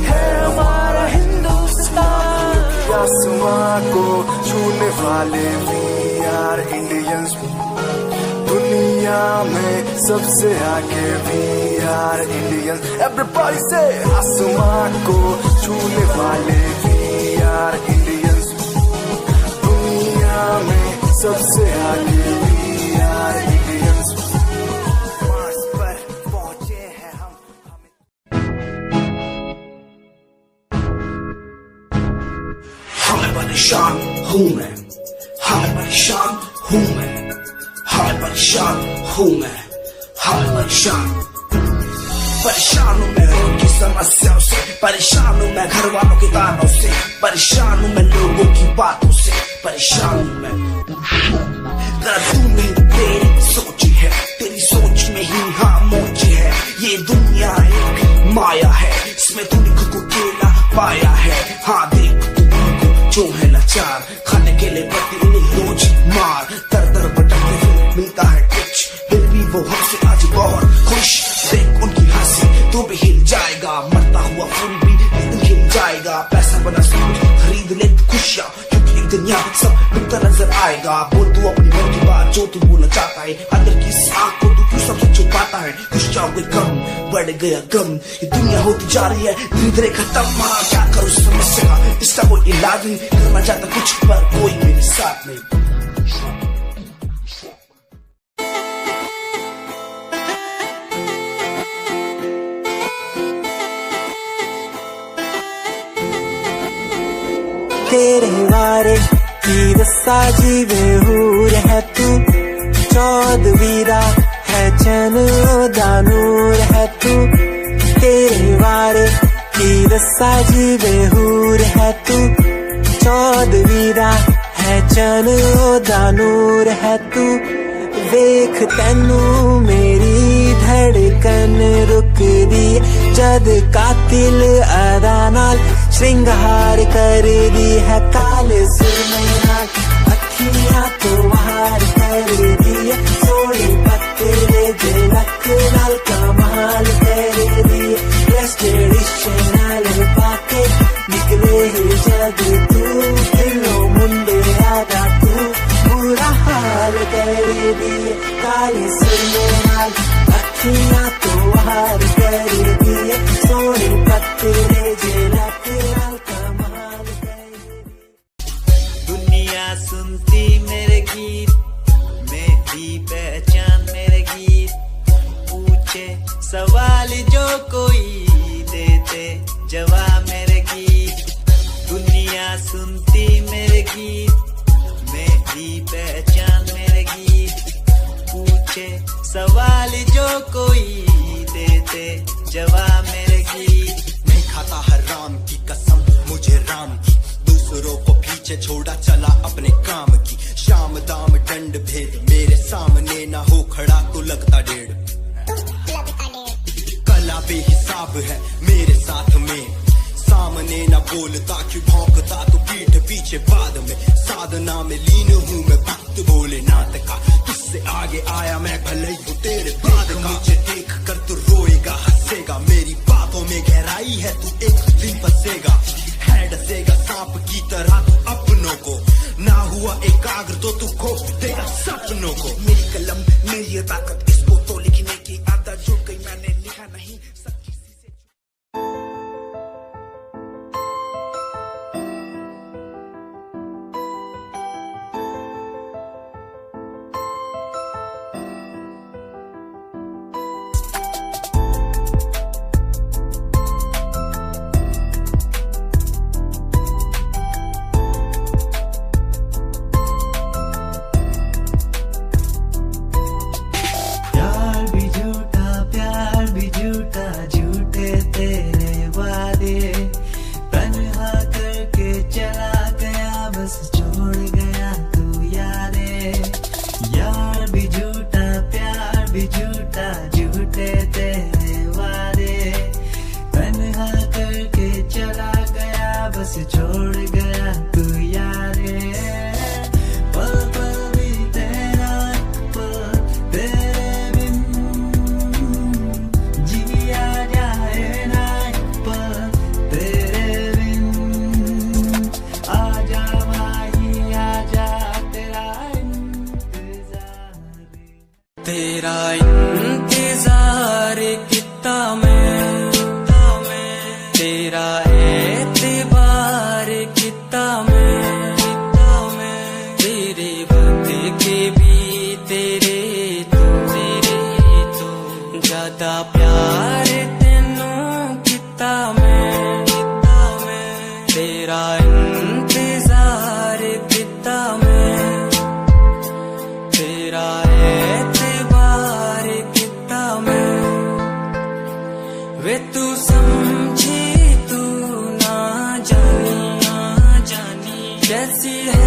है हमारा हिंदुस्तान। आसमां को छूने वाले भी यार इंडियंस दुनिया में सबसे आगे भी यार इंडियंस। एवरीबॉडी से आसमां को छूने वाले भी यार इंडियंस दुनिया में सबसे आगे भी यार इंडियंस। हूँ मैं, हाल परेशान हूँ मैं, हाल परेशान हूँ मैं, हाल परेशान हूँ मैं उनकी समस्याओं से, परेशान हूँ मैं घर वालों के तानों से, परेशान हूँ मैं लोगों की बातों से, परेशान हूँ मैं। जरा तू नहीं तेरी सोच है, तेरी सोच में ही खामोश है, ये दुनिया एक माया है, इसमें तूने खुद को अकेला पाया है। हाँ देख तू उनको जो है लाचार, खाने के लिए पड़ती उन्हें रोज मार, दर दर भटकते फिर मिलता है कुछ, फिर भी वो हमसे आज बहुत खुश। देख उनकी हंसी तू भी हिल जाएगा, मरता हुआ फूल भी एक दिन खिल जाएगा, पैसा बना सब कुछ खरीद ले खुशियाँ, क्योंकि एक दिन यहाँ सब मिलता नजर आएगा। बोल तू अपनी मन की बात जो तू बोलना चाहता है, अंदर की इस आँख को तू क्यों सबसे छुपाता है। खुश जाओगे कम बढ़ गया गम, ये दुनिया होती जा रही है धीरे धीरे खत्म। हाँ क्या करूँ समस्या का, इसका कोई इलाज नहीं, करना चाहता कुछ पर कोई मेरे साथ नहीं। तेरे वारे की रस्सा जीवे हूर है तू, चौदवीरा है चैन दानूर है तू। तेरे वारे की रस्सा जीवे हूर है तू, चौदवीरा है चैन दानूर है तू। वेख तैनू मेरी धड़कन रुक दी, जद कातिल अदा नाल श्रृंगार कर दी है। काले सुरमई नाल अखियां तो वार कर दी है, सोनी पत्ते झलक नाल कमाल कर दी है। ड्रेस ट्रेडिशनल पाके निकले जग तू, दिलों मुंडे आदा तू बुरा हाल कर दी है। काले सुरमई नाल अखियां तो वार कर दी है, सोनी पत्ते झलक नाल कमाल कर दी। दुनिया सुनती मेरे गीत, मेरी पहचान मेरे गीत, पूछे सवाल जो कोई देते जवाब मेरे गीत। दुनिया सुनती मेरे गीत, मेरी पहचान मेरे गीत, पूछे सवाल जो कोई देते जवाब मेरे गीत। नहीं खाता हराम की कसम मुझे राम की, दूसरों को पीछे छोड़ा चला अपने काम की। शाम दाम दंड भेद मेरे सामने ना हो खड़ा तो लगता डेढ़। कला बेहिसाब है मेरे साथ में, सामने ना बोलता क्यों भौंकता तो पीठ पीछे बाद में। साधना में लीन हूँ मैं भक्त भोलेनाथ का, तुझसे आगे आया मैं भले ही हूँ तेरे बाद का। मुझे देख कर तू रोएगा हंसेगा, मेरी बातों में गहराई है तू एक दिन फंसेगा। है डसेगा सांप की तरह तू अपनों को, ना हुआ एकाग्र तो तू खो देगा सपनों को। मेरी कलम में ये ताकत, इसको तो लिखने की आदत जुड़ गई, मैंने लिखा नहीं सब किसी से। तेरा इंतजार कितना मैं, तेरा एतबार कितना मैं, तेरे वक्त के भी तेरे तो ज्यादा प्यार तेनू कितना मैं, तेरा इंतजार कितना वे तू समझी तू ना जानी कैसी है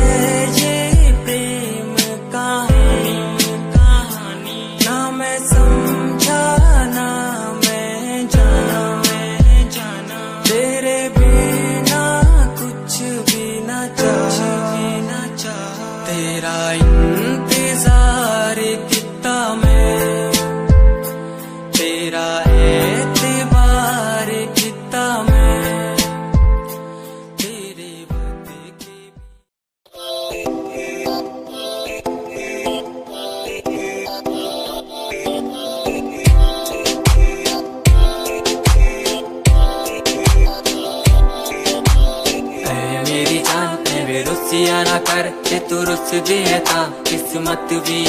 ये प्रेम कहानी ना मैं समझा ना मैं जाना तेरे बिना कुछ भी ना चाह तेरा इंतजार कितना मैं तेरा एतबार कितना मैं तेरे वादे के मेरी जान में रुसिया ना कर ते तू रुस दिए था किस्मत भी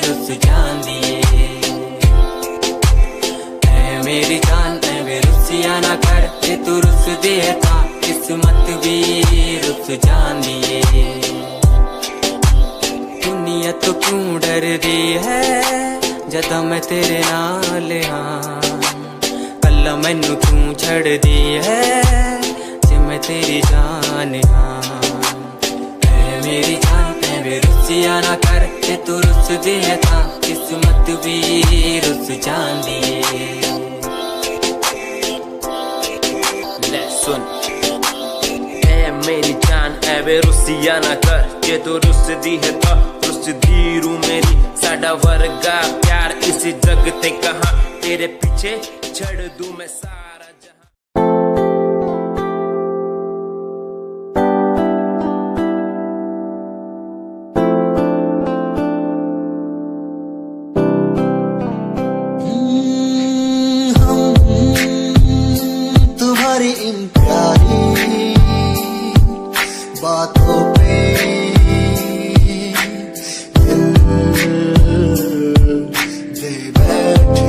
रुस जान दिए मेरी जान में रुसिया ना कर ते तू रुस दिए था किस्मत भी रुस जान दिए दुनिया तो क्यों डर दी है जदा मैं तेरे नाल हाँ कल्ला मैनू क्यों छड़ दी है मैं तेरी जान हाँ मेरी जान में रुसिया ना कर ते तू रुस दिए था किस्मत भी रुस जान दिए ले सुन मेरी जान है वे रुसिया ना कर जे तू रुस दी है तो रुस दी रू मेरी साडा वर्गा प्यार इस जग ते कहां तेरे पीछे छड़ दूं मैं सारा तुम्हारी इन प्यारी बातों पे दिल दे बैठे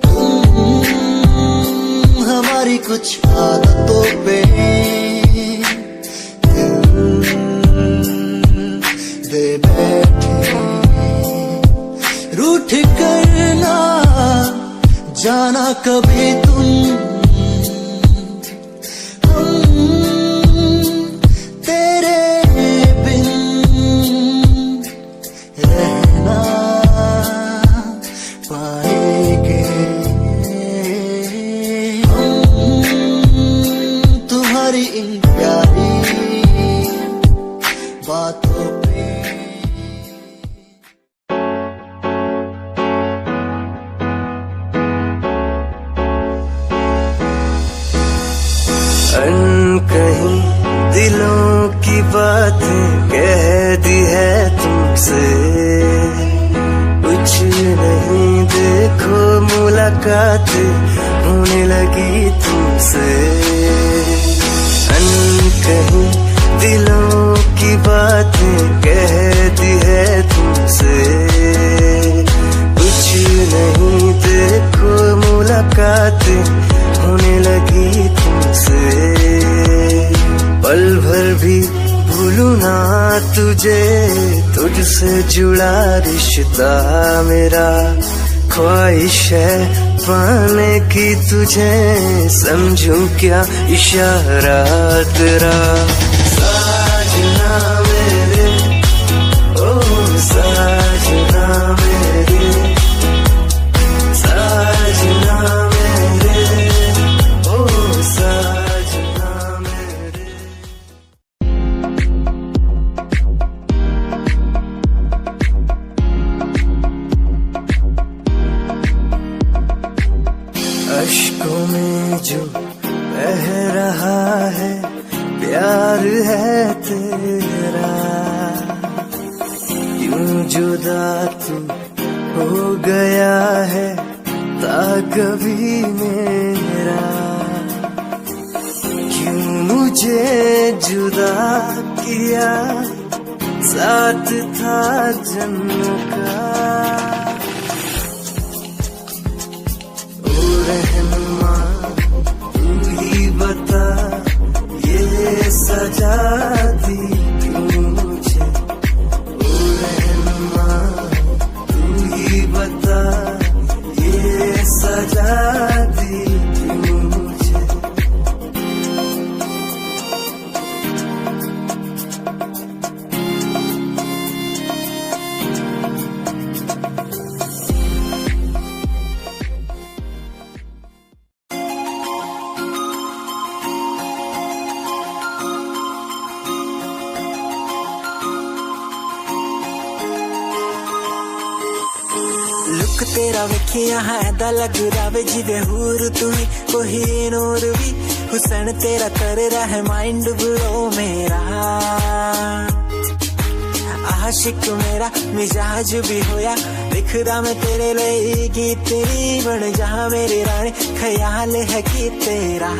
तुम हमारी कुछ आदतों पे दिल दे बैठे रूठ करना जाना कभी तुम तेरे बिन रहना पाएंगे तुम्हारी इन प्यारी बातों पे कहीं दिलों की बातें कह दी है तुमसे कुछ नहीं देखो मुलाकात होने लगी तुमसे कहीं दिलों की बातें कह दी है तुमसे कुछ नहीं देखो मुलाकात होने लगी तुमसे पल भर भी भूलूं ना तुझे तुझसे जुड़ा रिश्ता मेरा ख्वाहिश है पाने की तुझे समझूं क्या इशारा तेरा साजना मेरे ओ साजना मेरे साजना मेरे ओ साजना मेरे अश्कों में जो बह रहा है प्यार है तेरा यूं जुदा तू हो गया है ता कभी मेरा क्यों मुझे जुदा किया साथ था जन्मों का रहनुमा तू ही बता ये सजा दी क्यों मुझे ओ रहनुमा तू ही बता ये सजा आजादी मुझे। लुक तेरा वेखिया है दा लग रावे जिवे हूर तू ही कोही नूर भी हुसैन तेरा कर रहा है माइंड ब्लो मेरा आशिक मेरा मिजाज भी होया लिखदा मैं तेरे लिए गीत तेरी बन जा मेरी रानी ख्याल है कि तेरा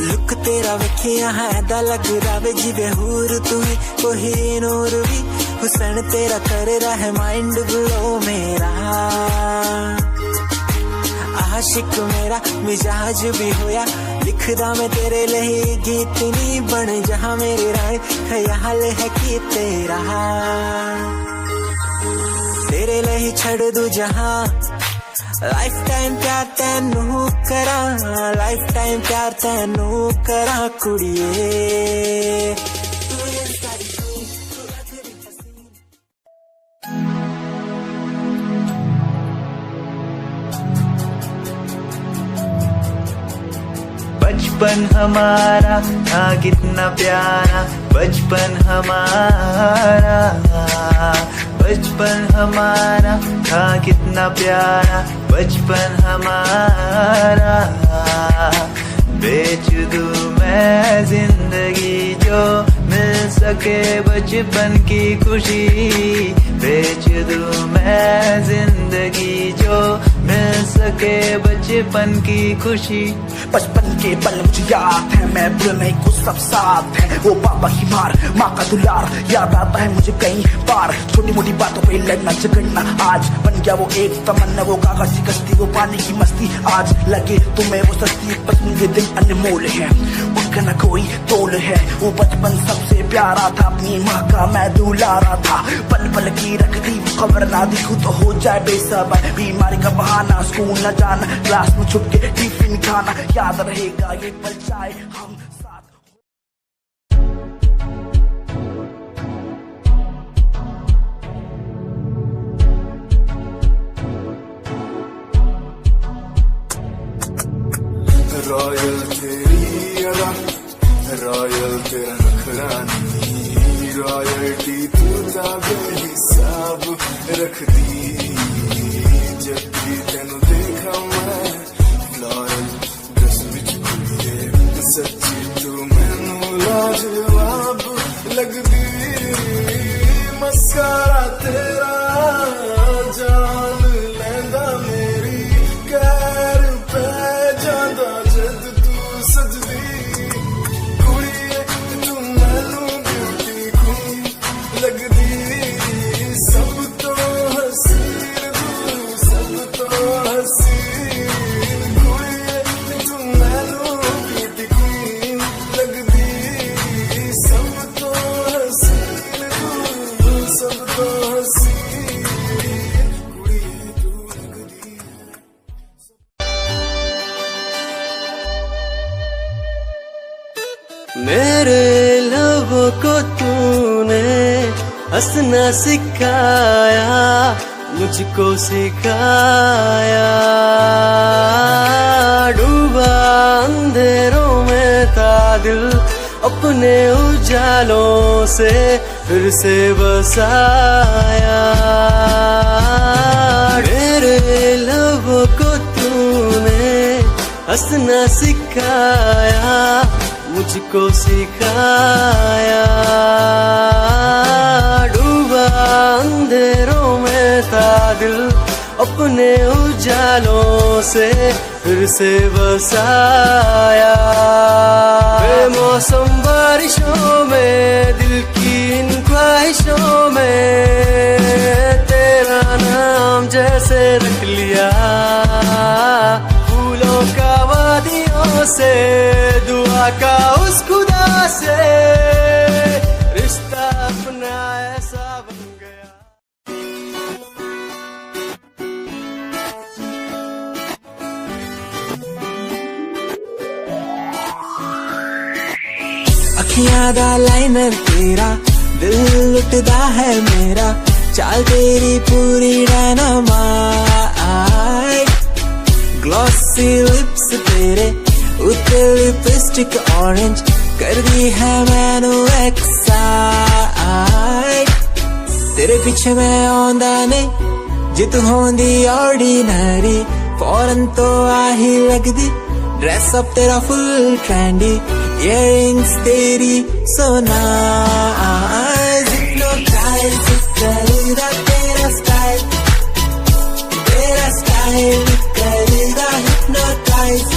लुक तेरा वेखिया है दा लग रावे जिवे हूर तू ही कोही नूर भी हुसैन तेरा कर रहा है माइंड ब्लो मेरा आशिक मेरा मिजाज भी होया लिखदा मैं तेरे लिए गीत नी बन जहां मेरी रानी ख्याल है कि तेरा तेरे लिए छड़ दू जहां लाइफ टाइम प्यार तैनू करा लाइफ टाइम प्यार तैनू करा कुड़िए। बचपन हमारा था कितना प्यारा बचपन हमारा बचपन हमारा था कितना प्यारा बचपन हमारा बेच दूं मैं जिंदगी जो मिल सके बचपन की खुशी बेच दूं मैं जिंदगी जो मिल सके बचपन की खुशी। बचपन के पल मुझे याद है मैं भूल नहीं कुछ सब साथ है वो पापा की मार माँ का दुलार याद आता है मुझे कई बार छोटी मोटी बातों पे लड़ना झगड़ना आज बन गया वो एक तमन्ना वो कागज की कश्ती वो पानी की मस्ती आज लगे तुम्हें वो सस्ती बचपन के दिन अनमोल है उनका न कोई तोल है वो बचपन सबसे प्यारा था अपनी माँ का मैं दुलारा था पल पल की रखती खबर ना दिखूं तो हो जाए बेसबर बीमारी का बहाना स्कूल न जाना क्लास में छुप के टिफिन खाना याद रहेगा ये पल चाहे हम साथ। रॉयल तेरी अदा रॉयल तेरा नखरानी रॉयल्टी तू जाबे हिसाब रख दी जब भी तेनू देखा मैं फ्लोरल ड्रेस विच खुलिए सच्ची तू मैनू लाजवाब लगदी मस्कारा तेरा जान लैंदा मेरी कैर पे जांदा जद तू सजदी कुड़िए तू मैनू ब्यूटी क्वीन लगदी सब तो हसीन तू सब तो हसीन कुड़िए तू मैनू ब्यूटी क्वीन लगदी सब तो हसीन तू सब तो हसीन कुड़िए तू लगदी। मेरे लबों को तूने हंसना सिखाया मुझको सिखाया डूबा अंधेरों में था दिल अपने उजालों से फिर से बसाया मेरे लबों को तूने हंसना सिखाया मुझको सिखाया डूबा अंधेरों में था दिल अपने उजालों से फिर से बसाया बेमौसम बारिशों में दिल की इन ख्वाहिशों में तेरा नाम जैसे रख लिया फूलों का वादियों से दुआ का उस खुदा से रिश्ता अपना ऐसा बन गया। अखियां दा लाइनर तेरा दिल लुटदा है मेरा चाल तेरी पूरी डायनामाइट ग्लॉसी लिप्स तेरे उत्ते लिपस्टिक ऑरेंज कर दी है मैनू एक्साइट तेरे पीछे मैं आंदा ने जे तू होंदी ऑर्डिनरी फौरन तो आही लगदी ड्रेस अप तेरा फुल ट्रेंडी इयररिंग्स तेरी so nice hypnotize करेगा तेरा स्टाइल करेगा hypnotize